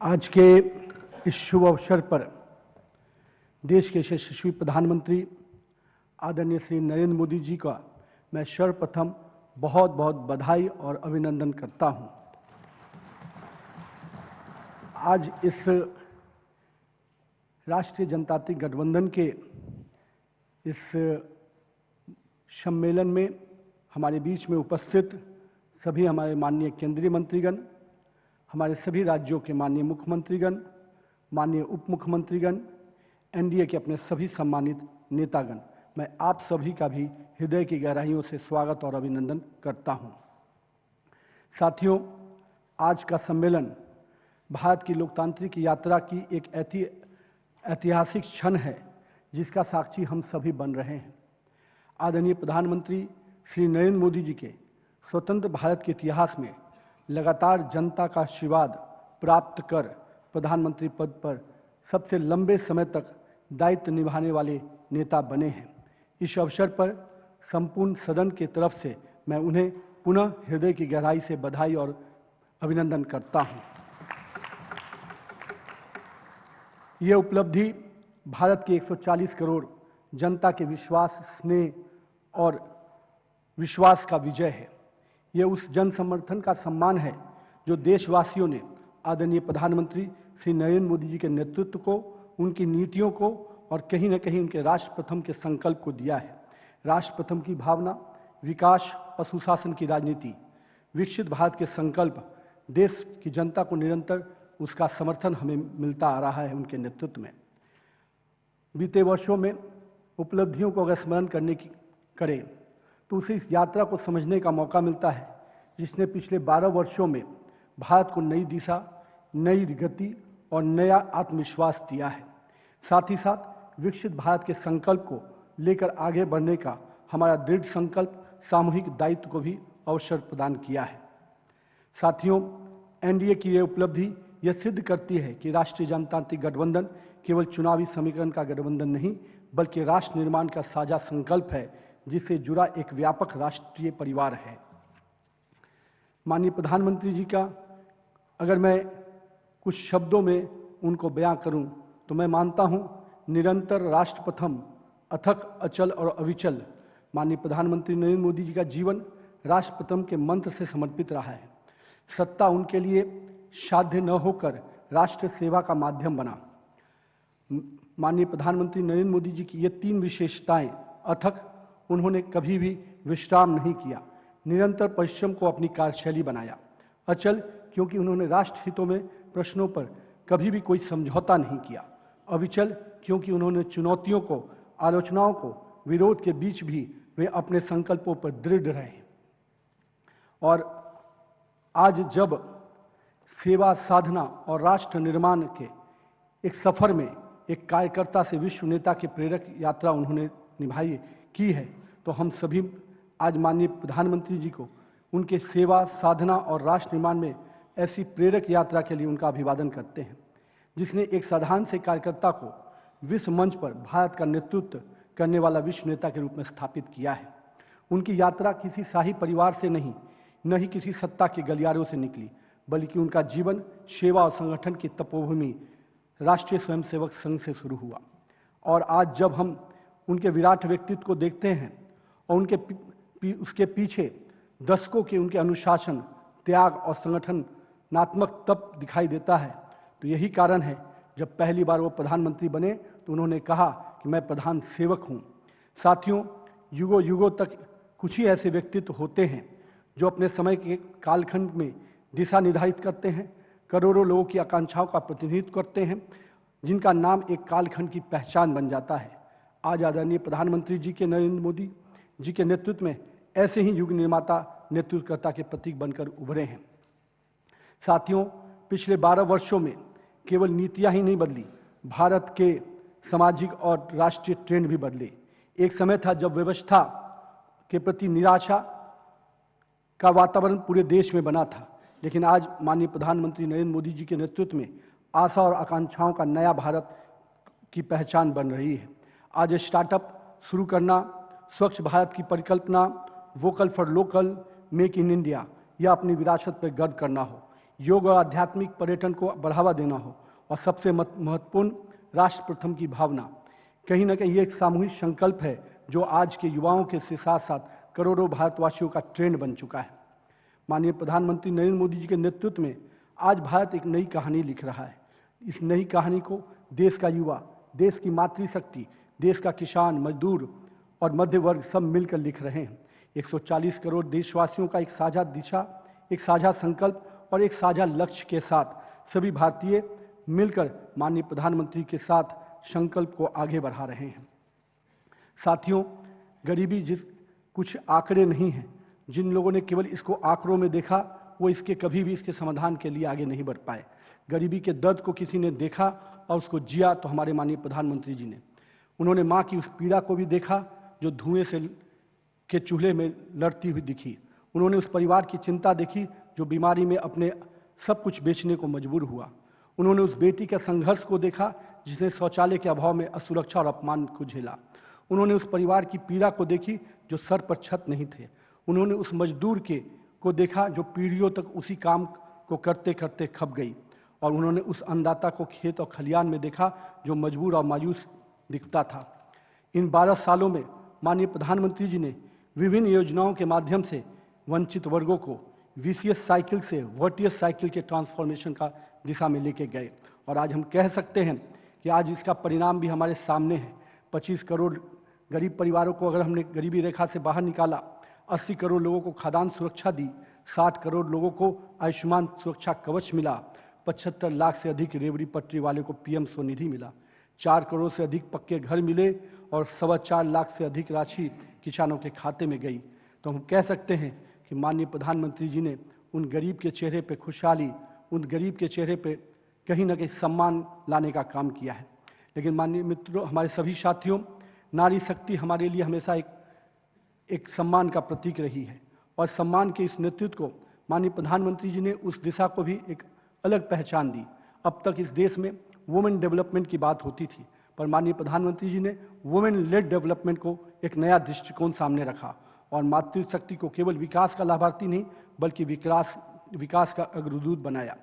आज के इस शुभ अवसर पर देश के यशस्वी प्रधानमंत्री आदरणीय श्री नरेंद्र मोदी जी का मैं सर्वप्रथम बहुत बहुत बधाई और अभिनंदन करता हूं। आज इस राष्ट्रीय जनतांत्रिक गठबंधन के इस सम्मेलन में हमारे बीच में उपस्थित सभी हमारे माननीय केंद्रीय मंत्रीगण, हमारे सभी राज्यों के माननीय मुख्यमंत्रीगण, माननीय उप मुख्यमंत्रीगण, एनडीए के अपने सभी सम्मानित नेतागण, मैं आप सभी का भी हृदय की गहराइयों से स्वागत और अभिनंदन करता हूं। साथियों, आज का सम्मेलन भारत की लोकतांत्रिक यात्रा की एक ऐतिहासिक क्षण है जिसका साक्षी हम सभी बन रहे हैं। आदरणीय प्रधानमंत्री श्री नरेंद्र मोदी जी के स्वतंत्र भारत के इतिहास में लगातार जनता का आशीर्वाद प्राप्त कर प्रधानमंत्री पद पर सबसे लंबे समय तक दायित्व निभाने वाले नेता बने हैं। इस अवसर पर संपूर्ण सदन की तरफ से मैं उन्हें पुनः हृदय की गहराई से बधाई और अभिनंदन करता हूं। यह उपलब्धि भारत के 140 करोड़ जनता के विश्वास, स्नेह और विश्वास का विजय है। यह उस जन समर्थन का सम्मान है जो देशवासियों ने आदरणीय प्रधानमंत्री श्री नरेंद्र मोदी जी के नेतृत्व को, उनकी नीतियों को और कहीं न कहीं उनके राष्ट्र प्रथम के संकल्प को दिया है। राष्ट्र प्रथम की भावना, विकास और सुशासन की राजनीति, विकसित भारत के संकल्प, देश की जनता को निरंतर उसका समर्थन हमें मिलता आ रहा है उनके नेतृत्व में। बीते वर्षों में उपलब्धियों को अगर स्मरण करें तो उसे इस यात्रा को समझने का मौका मिलता है जिसने पिछले 12 वर्षों में भारत को नई दिशा, नई गति और नया आत्मविश्वास दिया है। साथ ही साथ विकसित भारत के संकल्प को लेकर आगे बढ़ने का हमारा दृढ़ संकल्प, सामूहिक दायित्व को भी अवसर प्रदान किया है। साथियों, एनडीए की यह उपलब्धि यह सिद्ध करती है कि राष्ट्रीय जनतांत्रिक गठबंधन केवल चुनावी समीकरण का गठबंधन नहीं बल्कि राष्ट्र निर्माण का साझा संकल्प है जिससे जुड़ा एक व्यापक राष्ट्रीय परिवार है। माननीय प्रधानमंत्री जी का अगर मैं कुछ शब्दों में उनको बयां करूं तो मैं मानता हूं निरंतर राष्ट्र प्रथम, अथक, अचल और अविचल माननीय प्रधानमंत्री नरेंद्र मोदी जी का जीवन राष्ट्र प्रथम के मंत्र से समर्पित रहा है। सत्ता उनके लिए साध्य न होकर राष्ट्र सेवा का माध्यम बना। माननीय प्रधानमंत्री नरेंद्र मोदी जी की ये 3 विशेषताएं, अथक, उन्होंने कभी भी विश्राम नहीं किया, निरंतर परिश्रम को अपनी कार्यशैली बनाया। अचल, क्योंकि उन्होंने राष्ट्र हितों में प्रश्नों पर कभी भी कोई समझौता नहीं किया। अविचल, क्योंकि उन्होंने चुनौतियों को, आलोचनाओं को, विरोध के बीच भी वे अपने संकल्पों पर दृढ़ रहे। और आज जब सेवा, साधना और राष्ट्र निर्माण के एक सफर में एक कार्यकर्ता से विश्व नेता के प्रेरक यात्रा उन्होंने निभाई की है तो हम सभी आज माननीय प्रधानमंत्री जी को उनके सेवा, साधना और राष्ट्र निर्माण में ऐसी प्रेरक यात्रा के लिए उनका अभिवादन करते हैं जिसने एक साधारण से कार्यकर्ता को विश्व मंच पर भारत का नेतृत्व करने वाला विश्व नेता के रूप में स्थापित किया है। उनकी यात्रा किसी शाही परिवार से नहीं, न ही किसी सत्ता के गलियारों से निकली, बल्कि उनका जीवन सेवा और संगठन की तपोभूमि राष्ट्रीय स्वयंसेवक संघ से शुरू हुआ। और आज जब हम उनके विराट व्यक्तित्व को देखते हैं और उसके पीछे दशकों के उनके अनुशासन, त्याग और संगठनात्मक तप दिखाई देता है तो यही कारण है जब पहली बार वो प्रधानमंत्री बने तो उन्होंने कहा कि मैं प्रधान सेवक हूँ। साथियों, युगों युगों तक कुछ ही ऐसे व्यक्तित्व होते हैं जो अपने समय के कालखंड में दिशा निर्धारित करते हैं, करोड़ों लोगों की आकांक्षाओं का प्रतिनिधित्व करते हैं, जिनका नाम एक कालखंड की पहचान बन जाता है। आज आदरणीय प्रधानमंत्री जी के नरेंद्र मोदी जी के नेतृत्व में ऐसे ही युग निर्माता, नेतृत्वकर्ता के प्रतीक बनकर उभरे हैं। साथियों, पिछले 12 वर्षों में केवल नीतियां ही नहीं बदली, भारत के सामाजिक और राष्ट्रीय ट्रेंड भी बदले। एक समय था जब व्यवस्था के प्रति निराशा का वातावरण पूरे देश में बना था, लेकिन आज माननीय प्रधानमंत्री नरेंद्र मोदी जी के नेतृत्व में आशा और आकांक्षाओं का नया भारत की पहचान बन रही है। आज स्टार्टअप शुरू करना, स्वच्छ भारत की परिकल्पना, vocal for local, make in India या अपनी विरासत पर गर्व करना हो, योग और आध्यात्मिक पर्यटन को बढ़ावा देना हो और सबसे महत्वपूर्ण राष्ट्र प्रथम की भावना। कहीं ना कहीं ये एक सामूहिक संकल्प है जो आज के युवाओं के साथ साथ करोड़ों भारतवासियों का ट्रेंड बन चुका है। माननीय प्रधानमंत्री नरेंद्र मोदी जी के नेतृत्व में आज भारत एक नई कहानी लिख रहा है। इस नई कहानी को देश का युवा, देश की मातृशक्ति, देश का किसान, मजदूर और मध्य वर्ग सब मिलकर लिख रहे हैं। 140 करोड़ देशवासियों का एक साझा दिशा, एक साझा संकल्प और एक साझा लक्ष्य के साथ सभी भारतीय मिलकर माननीय प्रधानमंत्री के साथ संकल्प को आगे बढ़ा रहे हैं। साथियों, गरीबी कुछ आंकड़े नहीं हैं। जिन लोगों ने केवल इसको आंकड़ों में देखा वो इसके कभी भी इसके समाधान के लिए आगे नहीं बढ़ पाए। गरीबी के दर्द को किसी ने देखा और उसको जिया तो हमारे माननीय प्रधानमंत्री जी ने। उन्होंने माँ की उस पीड़ा को भी देखा जो धुएं से के चूल्हे में लड़ती हुई दिखी। उन्होंने उस परिवार की चिंता देखी जो बीमारी में अपने सब कुछ बेचने को मजबूर हुआ। उन्होंने उस बेटी के संघर्ष को देखा जिसने शौचालय के अभाव में असुरक्षा और अपमान को झेला। उन्होंने उस परिवार की पीड़ा को देखी जो सर पर छत नहीं थे। उन्होंने उस मजदूर को देखा जो पीढ़ियों तक उसी काम को करते करते खप गई। और उन्होंने उस अन्नदाता को खेत और खलियान में देखा जो मजबूर और मायूस दिखता था। इन 12 सालों में माननीय प्रधानमंत्री जी ने विभिन्न योजनाओं के माध्यम से वंचित वर्गों को वीसीएस साइकिल से वर्टियस साइकिल के ट्रांसफॉर्मेशन का दिशा में लेके गए। और आज हम कह सकते हैं कि आज इसका परिणाम भी हमारे सामने है। 25 करोड़ गरीब परिवारों को अगर हमने गरीबी रेखा से बाहर निकाला, 80 करोड़ लोगों को खाद्यान्न सुरक्षा दी, 60 करोड़ लोगों को आयुष्मान सुरक्षा कवच मिला, 75 लाख से अधिक रेवड़ी पटरी वाले को पीएम स्वनिधि मिला, 4 करोड़ से अधिक पक्के घर मिले और 4.25 लाख से अधिक राशि किसानों के खाते में गई। तो हम कह सकते हैं कि माननीय प्रधानमंत्री जी ने उन गरीब के चेहरे पे खुशहाली, उन गरीब के चेहरे पे कहीं ना कहीं सम्मान लाने का काम किया है। लेकिन माननीय मित्रों, हमारे सभी साथियों, नारी शक्ति हमारे लिए हमेशा एक सम्मान का प्रतीक रही है और सम्मान के इस नेतृत्व को माननीय प्रधानमंत्री जी ने उस दिशा को भी एक अलग पहचान दी। अब तक इस देश में वुमेन डेवलपमेंट की बात होती थी, पर माननीय प्रधानमंत्री जी ने वुमेन लेड डेवलपमेंट को एक नया दृष्टिकोण सामने रखा और मातृशक्ति को केवल विकास का लाभार्थी नहीं बल्कि विकास का अग्रदूत बनाया।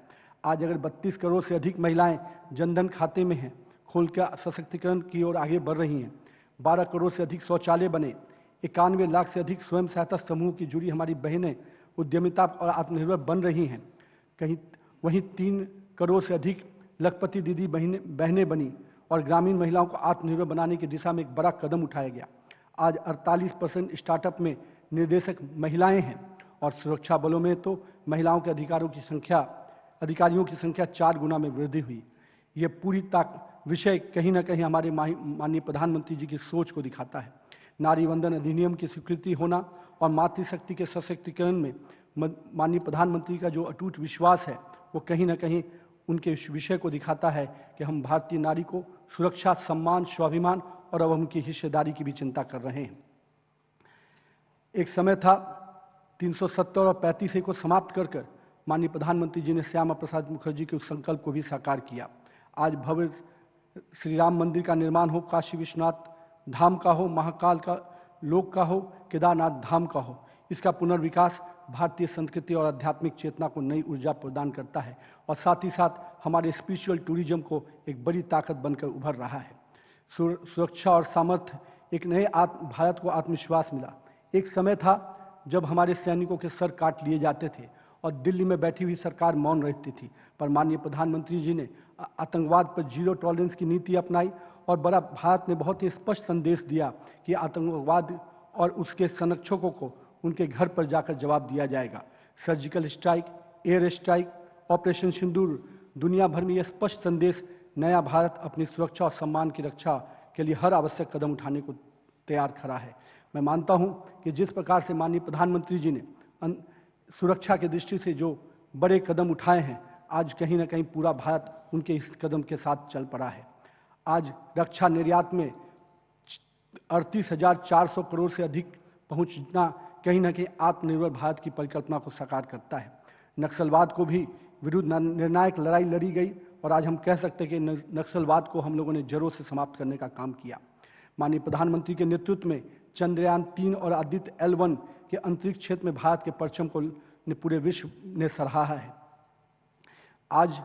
आज अगर 32 करोड़ से अधिक महिलाएं जनधन खाते में हैं, खोलकर सशक्तिकरण की ओर आगे बढ़ रही हैं, 12 करोड़ से अधिक शौचालय बने, 91 लाख से अधिक स्वयं सहायता समूह की जुड़ी हमारी बहनें उद्यमिता और आत्मनिर्भर बन रही हैं, वहीं 3 करोड़ से अधिक लखपति दीदी बहनें बनी और ग्रामीण महिलाओं को आत्मनिर्भर बनाने की दिशा में एक बड़ा कदम उठाया गया। आज 48% स्टार्टअप में निर्देशक महिलाएं हैं और सुरक्षा बलों में तो महिलाओं के अधिकारियों की संख्या 4 गुना में वृद्धि हुई। ये पूरी विषय कहीं ना कहीं हमारे माननीय प्रधानमंत्री जी की सोच को दिखाता है। नारी वंदन अधिनियम की स्वीकृति होना और मातृशक्ति के सशक्तिकरण में माननीय प्रधानमंत्री का जो अटूट विश्वास है वो कहीं ना कहीं उनके इस विषय को दिखाता है कि हम भारतीय नारी को सुरक्षा, सम्मान, स्वाभिमान और अब उनकी हिस्सेदारी की भी चिंता कर रहे हैं। एक समय था 370 और 35A को समाप्त कर माननीय प्रधानमंत्री जी ने श्यामा प्रसाद मुखर्जी के उस संकल्प को भी साकार किया। आज भव्य श्री राम मंदिर का निर्माण हो, काशी विश्वनाथ धाम का हो, महाकाल का लोक का हो, केदारनाथ धाम का हो, इसका पुनर्विकास भारतीय संस्कृति और आध्यात्मिक चेतना को नई ऊर्जा प्रदान करता है और साथ ही साथ हमारे स्पिरिचुअल टूरिज्म को एक बड़ी ताकत बनकर उभर रहा है। सुरक्षा और सामर्थ्य, एक नए भारत को आत्मविश्वास मिला। एक समय था जब हमारे सैनिकों के सर काट लिए जाते थे और दिल्ली में बैठी हुई सरकार मौन रहती थी, पर माननीय प्रधानमंत्री जी ने आतंकवाद पर जीरो टॉलरेंस की नीति अपनाई और भारत ने बहुत ही स्पष्ट संदेश दिया कि आतंकवाद और उसके संरक्षकों को उनके घर पर जाकर जवाब दिया जाएगा। Surgical strike, air strike, operation Sindoor, दुनिया भर में यह स्पष्ट संदेश, नया भारत अपनी सुरक्षा और सम्मान की रक्षा के लिए हर आवश्यक कदम उठाने को तैयार खड़ा है। मैं मानता हूं कि जिस प्रकार से माननीय प्रधानमंत्री जी ने सुरक्षा की दृष्टि से जो बड़े कदम उठाए हैं, आज कहीं ना कहीं पूरा भारत उनके इस कदम के साथ चल पड़ा है। आज रक्षा निर्यात में 38,400 करोड़ से अधिक पहुंचना कहीं ना कहीं आत्मनिर्भर भारत की परिकल्पना को साकार करता है। नक्सलवाद को भी विरुद्ध निर्णायक लड़ाई लड़ी गई और आज हम कह सकते हैं कि नक्सलवाद को हम लोगों ने जड़ों से समाप्त करने का काम किया। माननीय प्रधानमंत्री के नेतृत्व में चंद्रयान 3 और आदित्य L1 के अंतरिक्ष क्षेत्र में भारत के परचम को पूरे विश्व ने सराहा है। आज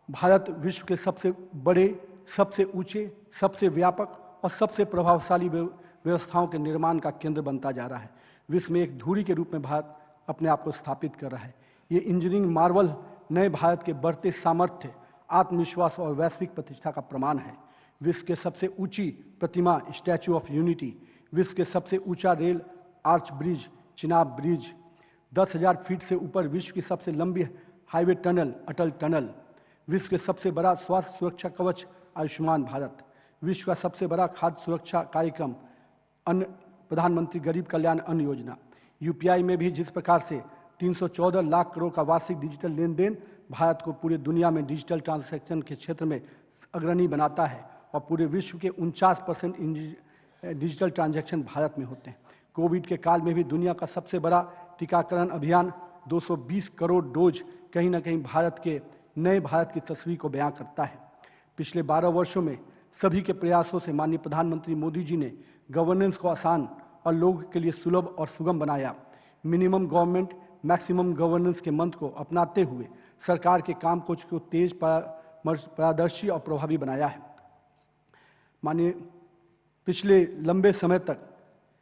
भारत विश्व के सबसे बड़े, सबसे ऊंचे, सबसे व्यापक और सबसे प्रभावशाली व्यवस्थाओं के निर्माण का केंद्र बनता जा रहा है। विश्व में एक धुरी के रूप में भारत अपने आप को स्थापित कर रहा है। ये इंजीनियरिंग मार्वल नए भारत के बढ़ते सामर्थ्य, आत्मविश्वास और वैश्विक प्रतिष्ठा का प्रमाण है। विश्व के सबसे ऊंची प्रतिमा स्टैच्यू ऑफ यूनिटी, विश्व के सबसे ऊंचा rail arch bridge Chenab bridge, 10,000 feet से ऊपर विश्व की सबसे लंबी हाईवे टनल अटल टनल, विश्व के सबसे बड़ा स्वास्थ्य सुरक्षा कवच आयुष्मान भारत, विश्व का सबसे बड़ा खाद्य सुरक्षा कार्यक्रम अन्न प्रधानमंत्री गरीब कल्याण अन्न योजना। यूपीआई में भी जिस प्रकार से 314 लाख करोड़ का वार्षिक डिजिटल लेन देन भारत को पूरे दुनिया में डिजिटल ट्रांजैक्शन के क्षेत्र में अग्रणी बनाता है और पूरे विश्व के 49% डिजिटल ट्रांजैक्शन भारत में होते हैं। कोविड के काल में भी दुनिया का सबसे बड़ा टीकाकरण अभियान 220 करोड़ डोज कहीं ना कहीं भारत के नए भारत की तस्वीर को बयां करता है। पिछले 12 वर्षों में सभी के प्रयासों से माननीय प्रधानमंत्री मोदी जी ने गवर्नेंस को आसान और लोगों के लिए सुलभ और सुगम बनाया। मिनिमम गवर्नमेंट मैक्सिमम गवर्नेंस के मंत्र को अपनाते हुए सरकार के काम को तेज, पारदर्शी और प्रभावी बनाया है। माननीय पिछले लंबे समय तक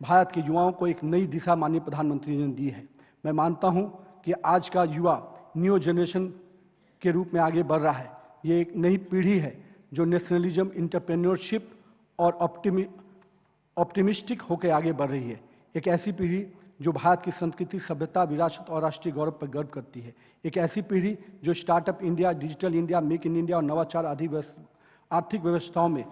भारत के युवाओं को एक नई दिशा माननीय प्रधानमंत्री ने दी है। मैं मानता हूं कि आज का युवा न्यू जनरेशन के रूप में आगे बढ़ रहा है। ये एक नई पीढ़ी है जो नेशनलिज्म, एंटरप्रेन्योरशिप और ऑप्टिमिस्टिक होकर आगे बढ़ रही है। एक ऐसी पीढ़ी जो भारत की संस्कृति, सभ्यता, विरासत और राष्ट्रीय गौरव पर गर्व करती है। एक ऐसी पीढ़ी जो startup India, digital India, make in India और नवाचार आदि आर्थिक व्यवस्थाओं में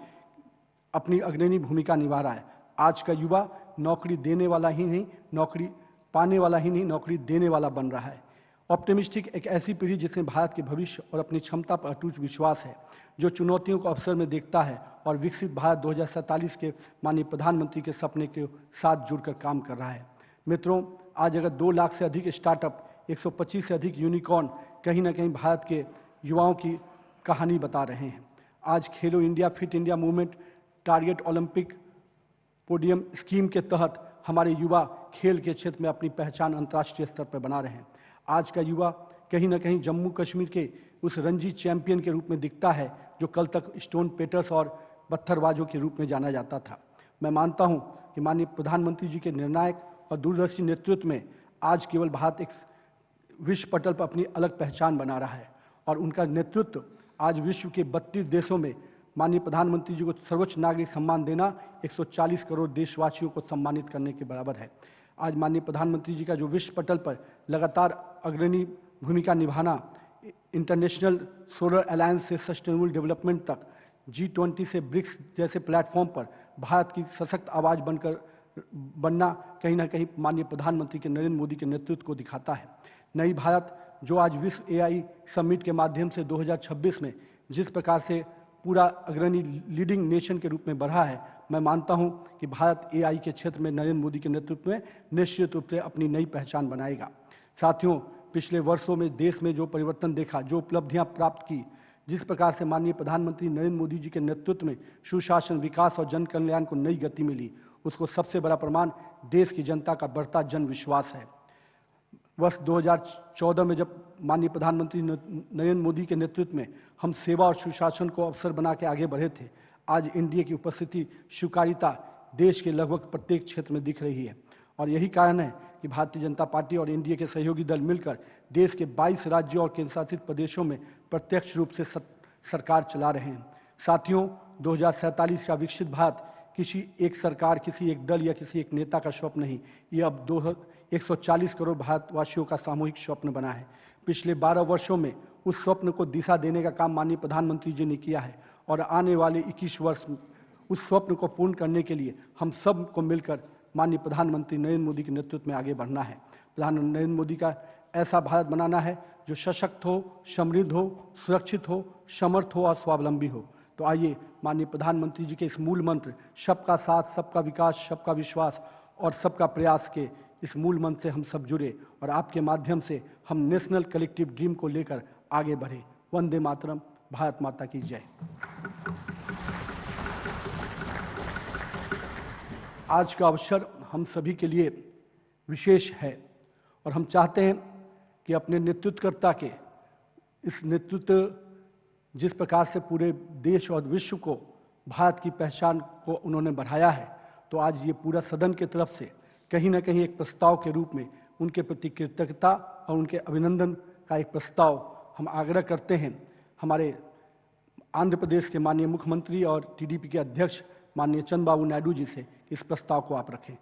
अपनी अग्रणी भूमिका निभा रहा है। आज का युवा नौकरी देने वाला ही नहीं, नौकरी पाने वाला ही नहीं, नौकरी देने वाला बन रहा है। ऑप्टिमिस्टिक एक ऐसी पीढ़ी जिसमें भारत के भविष्य और अपनी क्षमता पर अटूट विश्वास है, जो चुनौतियों को अवसर में देखता है और विकसित भारत 2047 के माननीय प्रधानमंत्री के सपने के साथ जुड़कर काम कर रहा है। मित्रों, आज अगर 2 लाख से अधिक स्टार्टअप, 125 से अधिक यूनिकॉर्न कहीं ना कहीं भारत के युवाओं की कहानी बता रहे हैं। आज खेलो India, fit India movement, target Olympic podium scheme के तहत हमारे युवा खेल के क्षेत्र में अपनी पहचान अंतर्राष्ट्रीय स्तर पर बना रहे हैं। आज का युवा कहीं ना कहीं जम्मू कश्मीर के उस रणजी चैंपियन के रूप में दिखता है जो कल तक स्टोन पेटर्स और पत्थरबाजों के रूप में जाना जाता था। मैं मानता हूं कि माननीय प्रधानमंत्री जी के निर्णायक और दूरदर्शी नेतृत्व में आज केवल भारत एक विश्व पटल पर अपनी अलग पहचान बना रहा है और उनका नेतृत्व आज विश्व के 32 देशों में माननीय प्रधानमंत्री जी को सर्वोच्च नागरिक सम्मान देना 140 करोड़ देशवासियों को सम्मानित करने के बराबर है। आज माननीय प्रधानमंत्री जी का जो विश्व पटल पर लगातार अग्रणी भूमिका निभाना, इंटरनेशनल सोलर अलायंस से सस्टेनेबल डेवलपमेंट तक, G20 से ब्रिक्स जैसे प्लेटफॉर्म पर भारत की सशक्त आवाज़ बनना कहीं ना कहीं माननीय प्रधानमंत्री के नरेंद्र मोदी के नेतृत्व को दिखाता है। नई भारत जो आज विश्व AI समिट के माध्यम से 2026 में जिस प्रकार से पूरा अग्रणी लीडिंग नेशन के रूप में बढ़ा है, मैं मानता हूं कि भारत AI के क्षेत्र में नरेंद्र मोदी के नेतृत्व में निश्चित रूप से अपनी नई पहचान बनाएगा। साथियों, पिछले वर्षों में देश में जो परिवर्तन देखा, जो उपलब्धियां प्राप्त की, जिस प्रकार से माननीय प्रधानमंत्री नरेंद्र मोदी जी के नेतृत्व में सुशासन, विकास और जन कल्याण को नई गति मिली, उसको सबसे बड़ा प्रमाण देश की जनता का बढ़ता जन विश्वास है। वर्ष 2014 में जब माननीय प्रधानमंत्री नरेंद्र मोदी के नेतृत्व में हम सेवा और सुशासन को अवसर बना के आगे बढ़े थे, आज एनडीए की उपस्थिति, स्वीकार्यता देश के लगभग प्रत्येक क्षेत्र में दिख रही है और यही कारण है कि भारतीय जनता पार्टी और एनडीए के सहयोगी दल मिलकर देश के 22 राज्यों और केंद्रशासित प्रदेशों में प्रत्यक्ष रूप से सरकार चला रहे हैं। साथियों, 2047 का विकसित भारत किसी एक सरकार, किसी एक दल या किसी एक नेता का स्वप्न नहीं, ये अब 140 करोड़ भारतवासियों का सामूहिक स्वप्न बना है। पिछले 12 वर्षों में उस स्वप्न को दिशा देने का काम माननीय प्रधानमंत्री जी ने किया है और आने वाले 21 वर्ष में उस स्वप्न को पूर्ण करने के लिए हम सब को मिलकर माननीय प्रधानमंत्री नरेंद्र मोदी के नेतृत्व में आगे बढ़ना है। प्रधानमंत्री नरेंद्र मोदी का ऐसा भारत बनाना है जो सशक्त हो, समृद्ध हो, सुरक्षित हो, समर्थ हो और स्वावलंबी हो। तो आइए माननीय प्रधानमंत्री जी के इस मूल मंत्र सबका साथ, सबका विकास, सबका विश्वास और सबका प्रयास के इस मूल मंत्र से हम सब जुड़े और आपके माध्यम से हम नेशनल कलेक्टिव ड्रीम को लेकर आगे बढ़े। वंदे मातरम। भारत माता की जय। आज का अवसर हम सभी के लिए विशेष है और हम चाहते हैं कि अपने नेतृत्वकर्ता के इस नेतृत्व जिस प्रकार से पूरे देश और विश्व को भारत की पहचान को उन्होंने बढ़ाया है, तो आज ये पूरा सदन की तरफ से कहीं ना कहीं एक प्रस्ताव के रूप में उनके प्रति कृतज्ञता और उनके अभिनंदन का एक प्रस्ताव हम आग्रह करते हैं हमारे आंध्र प्रदेश के माननीय मुख्यमंत्री और टीडीपी के अध्यक्ष माननीय चंद्रबाबू नायडू जी से, इस प्रस्ताव को आप रखें।